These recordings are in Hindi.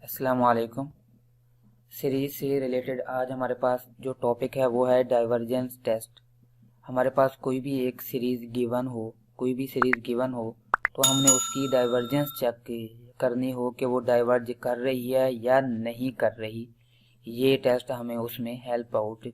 अस्सलाम वालेकुम। सीरीज से रिलेटेड आज हमारे पास जो टॉपिक है वो है डाइवर्जेंस टेस्ट। हमारे पास कोई भी एक सीरीज गिवन हो, तो हमने उसकी डाइवर्जेंस चेक करनी हो कि वो डाइवर्ज कर रही है या नहीं कर रही। ये टेस्ट हमें उसमें हेल्प आउट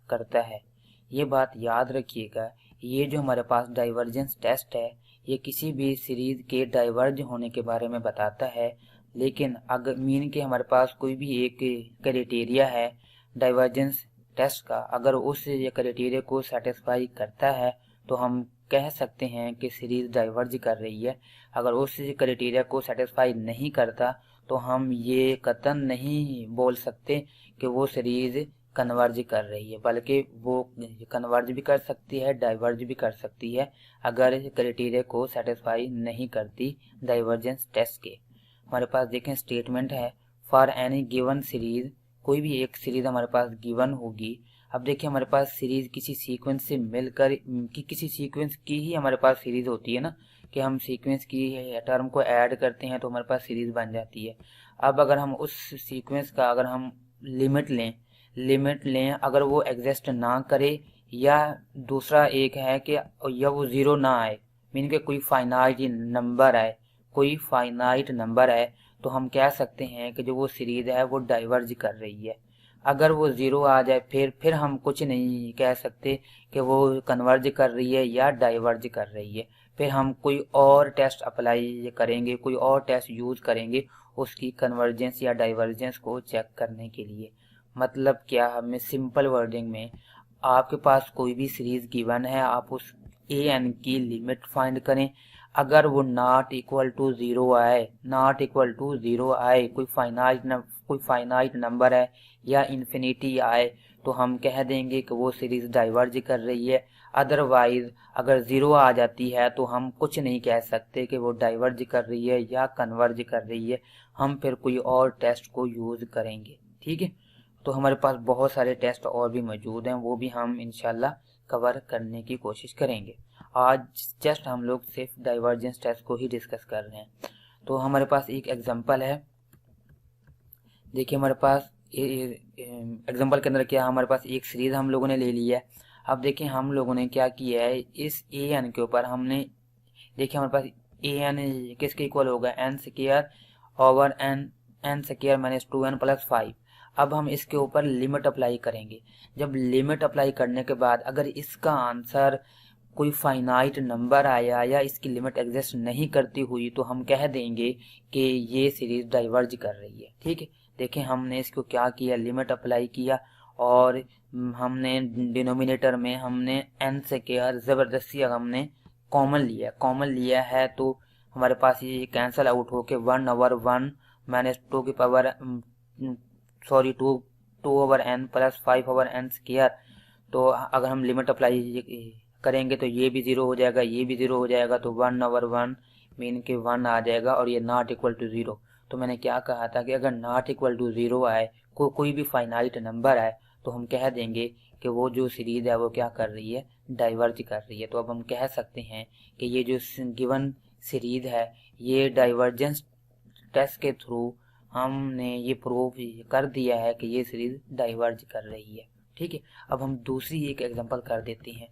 करता है। ये बात याद रखिएगा, ये जो हमारे पास डाइवर्जेंस टेस्ट है ये किसी भी सीरीज के डाइवर्ज होने के बारे में बताता है। लेकिन अगर मीन के हमारे पास कोई भी एक क्राइटेरिया है डाइवर्जेंस टेस्ट का, अगर उस क्राइटेरिया को सेटिस्फाई करता है तो हम कह सकते हैं कि सीरीज डाइवर्ज कर रही है। अगर उस क्राइटेरिया को सेटिस्फाई नहीं करता तो हम ये कतई नहीं बोल सकते कि वो सीरीज कन्वर्ज कर रही है, बल्कि वो कन्वर्ज भी कर सकती है, डाइवर्ज भी कर सकती है अगर क्राइटेरिया को सेटिस्फाई नहीं करती डाइवर्जेंस टेस्ट के। हमारे पास देखें स्टेटमेंट है फॉर एनी गिवन सीरीज, कोई भी एक सीरीज हमारे पास गिवन होगी। अब देखिए हमारे पास सीरीज किसी सीक्वेंस से मिलकर किसी सीक्वेंस की ही हमारे पास सीरीज होती है ना, कि हम सीक्वेंस की टर्म को ऐड करते हैं तो हमारे पास सीरीज बन जाती है। अब अगर हम उस सीक्वेंस का अगर हम लिमिट लें अगर वो एग्जिस्ट ना करे, या दूसरा एक है कि या वो ज़ीरो ना आए, मीन के कोई फाइनाइट नंबर है, तो हम कह सकते हैं कि जो वो सीरीज है वो डाइवर्ज कर रही है। अगर वो ज़ीरो आ जाए फिर हम कुछ नहीं कह सकते कि वो कन्वर्ज कर रही है या डाइवर्ज कर रही है। फिर हम कोई और टेस्ट अप्लाई करेंगे, कोई और टेस्ट यूज़ करेंगे उसकी कन्वर्जेंस या डाइवर्जेंस को चेक करने के लिए। मतलब क्या, हमें सिंपल वर्डिंग में आपके पास कोई भी सीरीज गिवन है, आप उस ए एन की लिमिट फाइंड करें। अगर वो नॉट इक्वल टू ज़ीरो आए, कोई फाइनाइट नंबर है या इन्फिनिटी आए, तो हम कह देंगे कि वो सीरीज डाइवर्ज कर रही है। अदरवाइज अगर ज़ीरो आ जाती है तो हम कुछ नहीं कह सकते कि वो डाइवर्ज कर रही है या कन्वर्ज कर रही है। हम फिर कोई और टेस्ट को यूज़ करेंगे। ठीक है, तो हमारे पास बहुत सारे टेस्ट और भी मौजूद हैं, वो भी हम इंशाल्लाह कवर करने की कोशिश करेंगे। आज जस्ट हम लोग सिर्फ डाइवर्जेंस टेस्ट को ही डिस्कस कर रहे हैं। तो हमारे पास एक एग्जांपल है, देखिए हमारे पास एग्जांपल के अंदर क्या, हमारे पास एक सीरीज हम लोगों ने ले ली है। अब देखिए हम लोगों ने क्या किया है, इस ए एन के ऊपर हमने, देखिए हमारे पास ए एन किसके इक्वल होगा, n square over n square minus 2n plus 5। अब हम इसके ऊपर लिमिट अप्लाई करेंगे। जब लिमिट अप्लाई करने के बाद अगर इसका आंसर कोई फाइनाइट नंबर आया या इसकी लिमिट एग्जिस्ट नहीं करती हुई, तो हम कह देंगे कि ये सीरीज डाइवर्ज कर रही है। ठीक है, देखें हमने इसको क्या किया, लिमिट अप्लाई किया और हमने डिनोमिनेटर में हमने एन स्क्वायर ज़बरदस्ती हमने कॉमन लिया है, तो हमारे पास ये कैंसिल आउट होके 1/1 माइनस 2 की power sorry 2/n plus 5/n square. तो अगर हम लिमिट अप्लाई करेंगे तो ये भी ज़ीरो हो जाएगा, ये भी ज़ीरो हो जाएगा, तो 1/1 मीन के 1 आ जाएगा और ये नॉट इक्वल टू ज़ीरो। तो मैंने क्या कहा था कि अगर नॉट इक्वल टू ज़ीरो आए, कोई भी फाइनाइट नंबर आए, तो हम कह देंगे कि वो जो सीरीज है वो क्या कर रही है, डाइवर्ज कर रही है। तो अब हम कह सकते हैं कि ये जो गिवन सीरीज है ये डाइवर्जेंस टेस्ट के थ्रू हमने ये प्रूव कर दिया है कि ये सीरीज डाइवर्ज कर रही है। ठीक है, अब हम दूसरी एक एग्जांपल कर देते हैं,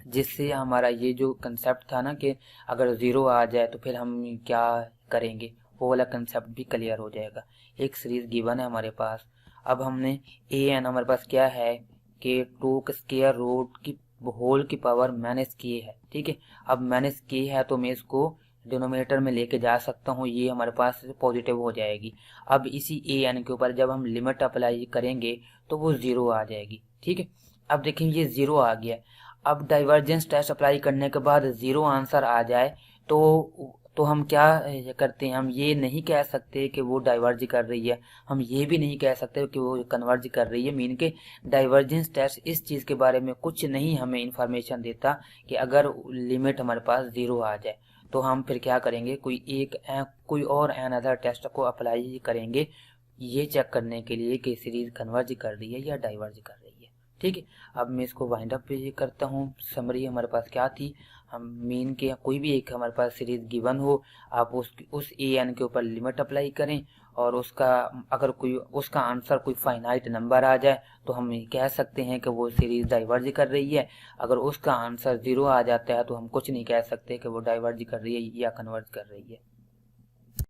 जिससे हमारा ये जो कंसेप्ट था ना कि अगर ज़ीरो आ जाए तो फिर हम क्या करेंगे, वो वाला कंसेप्ट भी क्लियर हो जाएगा। एक सीरीज गिवन है हमारे पास, अब हमने ए एन हमारे पास क्या है कि 2 का स्क्वायर रूट की होल की पावर माइनस के है। ठीक है, अब माइनस के है तो मैं इसको डिनोमिनेटर में लेके जा सकता हूँ, ये हमारे पास पॉजिटिव हो जाएगी। अब इसी ए एन के ऊपर जब हम लिमिट अप्लाई करेंगे तो वो ज़ीरो आ जाएगी। ठीक है, अब देखें ये ज़ीरो आ गया। अब डाइवर्जेंस टेस्ट अप्लाई करने के बाद ज़ीरो आंसर आ जाए तो हम क्या करते हैं, हम ये नहीं कह सकते कि वो डाइवर्ज कर रही है, हम ये भी नहीं कह सकते कि वो कन्वर्ज कर रही है। मीन के डाइवर्जेंस टेस्ट इस चीज़ के बारे में कुछ नहीं हमें इंफॉर्मेशन देता कि अगर लिमिट हमारे पास ज़ीरो आ जाए तो हम फिर क्या करेंगे, कोई और अनदर टेस्ट को अप्लाई करेंगे ये चेक करने के लिए कि सीरीज कन्वर्ज कर रही है या डाइवर्ज कर रही है। ठीक है, अब मैं इसको वाइंड अप पे करता हूँ। समरी हमारे पास क्या थी, हम मीन के कोई भी एक हमारे पास सीरीज गिवन हो, आप उस ए एन के ऊपर लिमिट अप्लाई करें और उसका अगर कोई उसका आंसर कोई फाइनाइट नंबर आ जाए तो हम ये कह सकते हैं कि वो सीरीज डाइवर्ज कर रही है। अगर उसका आंसर 0 आ जाता है तो हम कुछ नहीं कह सकते कि वो डाइवर्ज कर रही है या कन्वर्ज कर रही है।